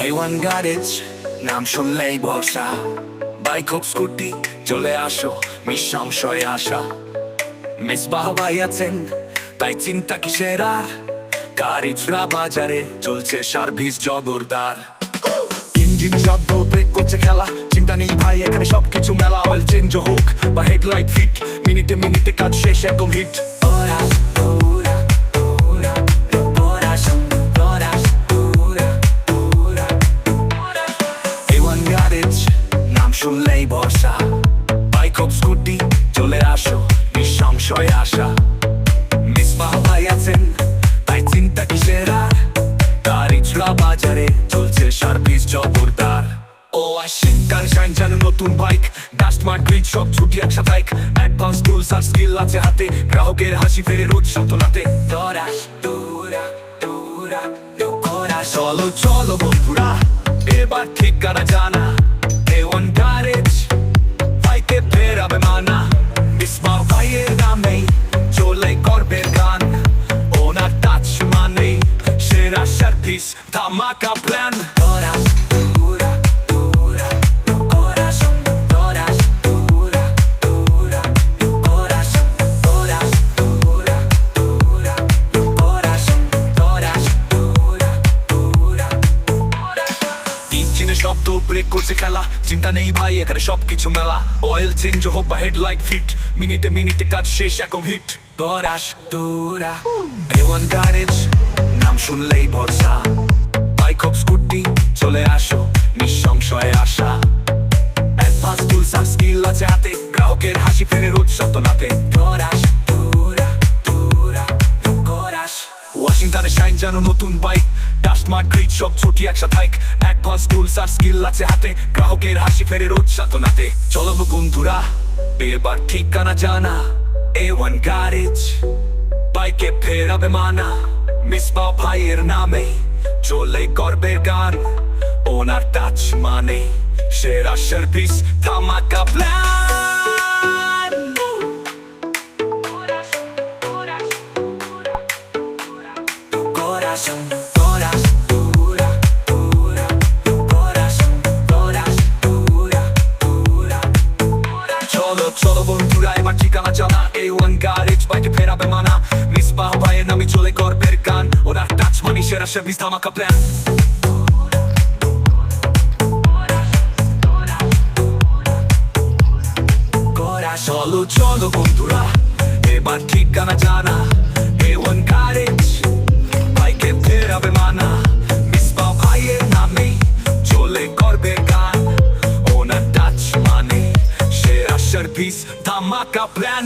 A1 garage নাম শুনলেই ভরসা, বাইক হোক স্কুটি চলে আসো নিঃসংশয় আশা। মেসবাহ ভাই আছেন তাই চিন্তা কিসের আর, কারিচেরা বাজারে চলছে সার্ভিস জবরদার। ইঞ্জিন শব্দ ব্রেক করছে খেলা, চিন্তা নেই ভাই এখানে সবকিছু মেলা। অয়েল চেঞ্জ হোক বা হেডলাইট ফিট, মিনিটে মিনিটে কাজ শেষ একদম হিট। A1 গ্যারেজ নাম শুনলেই ভরসা, বাইক হোক স্কুটি চলে আসো নিঃসংশয় আশা। মেসবাহ ভাই আছেন তাই চিন্তা কিসের আর, কারিচেরা বাজারে চলছে সার্ভিস জবরদার। ও আইসিন কার শাইন যেন নতুন বাইক, ডাস্ট মার্ক গ্রিড সব ছুটি একসাথে। অ্যাডভান্স টুলস আর স্কিল আছে হাতে, গ্রাহকের হাসি ফেরে রোজ সান্ত্বনাতে। চলো চলো বন্ধুরা এবার ঠিকানা জানা, A1 গ্যারেজ বাইকে ফেরাবে মানা। মেসবাহ ভাইয়ের নামেই চলে গর্বের গান, ওনার টাচ মানে সেরা সার্ভিস ধামাকা প্ল্যান। শব্দ ব্রেক করছে খেলা, চিন্তা নেই ভাই এখানে সবকিছু মেলা। অয়েল চেঞ্জ হোক বা হেডলাইট ফিট, মিনিটে মিনিটে কাজ শেষ একদম হিট। A1 গ্যারেজ নাম শুনলেই ভরসা, বাইক হোক স্কুটি চলে আসো নিঃসংশয় আশা। অ্যাডভান্স টুলস আর স্কিল আছে হাতে, গ্রাহকের হাসি ফেরে রোজ সান্ত্বনাতে। ওয়াশিংটনে শাইন যেন নতুন বাইক, ডাস্ট মার্ক গ্রিড সব ছুটি একসাথে। অ্যাডভান্স টুলস আর স্কিল আছে হাতে, গ্রাহকের হাসি ফেরে রোজ সান্ত্বনাতে। চলো বন্ধুরা এবার ঠিকানা জানা, A1 গ্যারেজ বাইকে ফেরাবে মানা। মেসবাহ ভাইয়ের নামে চলে গর্বের গান, ওনার টাচ মানে সেরা সার্ভিস ধামাকা প্ল্যান। চলো বন্ধুরা এবার ঠিকানা জানা, A1 গ্যারেজ বাইকে ফেরাবে মানা। মেসবাহ ভাইয়ের নামে চলে গর্বের গান, ওনার টাচ মানে সেরা সার্ভিস ধামাকা প্ল্যান। চলো চলো বন্ধুরা এবার ঠিকানা জানা, A1 গ্যারেজ বাইকে ফেরাবে মানা। মেসবাহ ভাইয়ের নামে চলে গর্বের গান, ওনার টাচ মানে সেরা সার্ভিস ধামাকা প্ল্যান।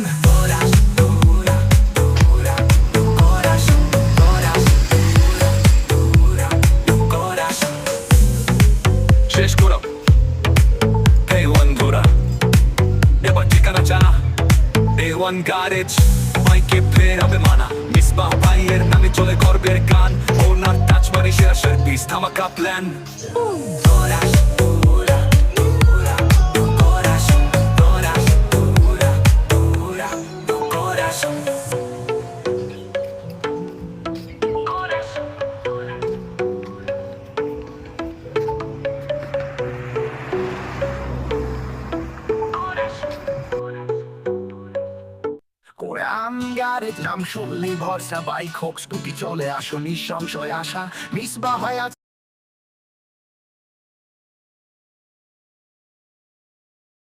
শেষ করো A1 ঘোরা এবার ঠিকানা জানা, A1 গ্যারেজ বাইকে ফেরাবে মানা। মেসবাহ ভাইয়ের নামে চলে গর্বের গান, ওনার টাচ মানে সেরা সার্ভিস ধামাকা প্ল্যান। গ্যারেজ নাম শুনলেই ভরসা, বাইক হোক স্কুটি চলে আসো নিঃসংশয় আশা। মেসবাহ ভাই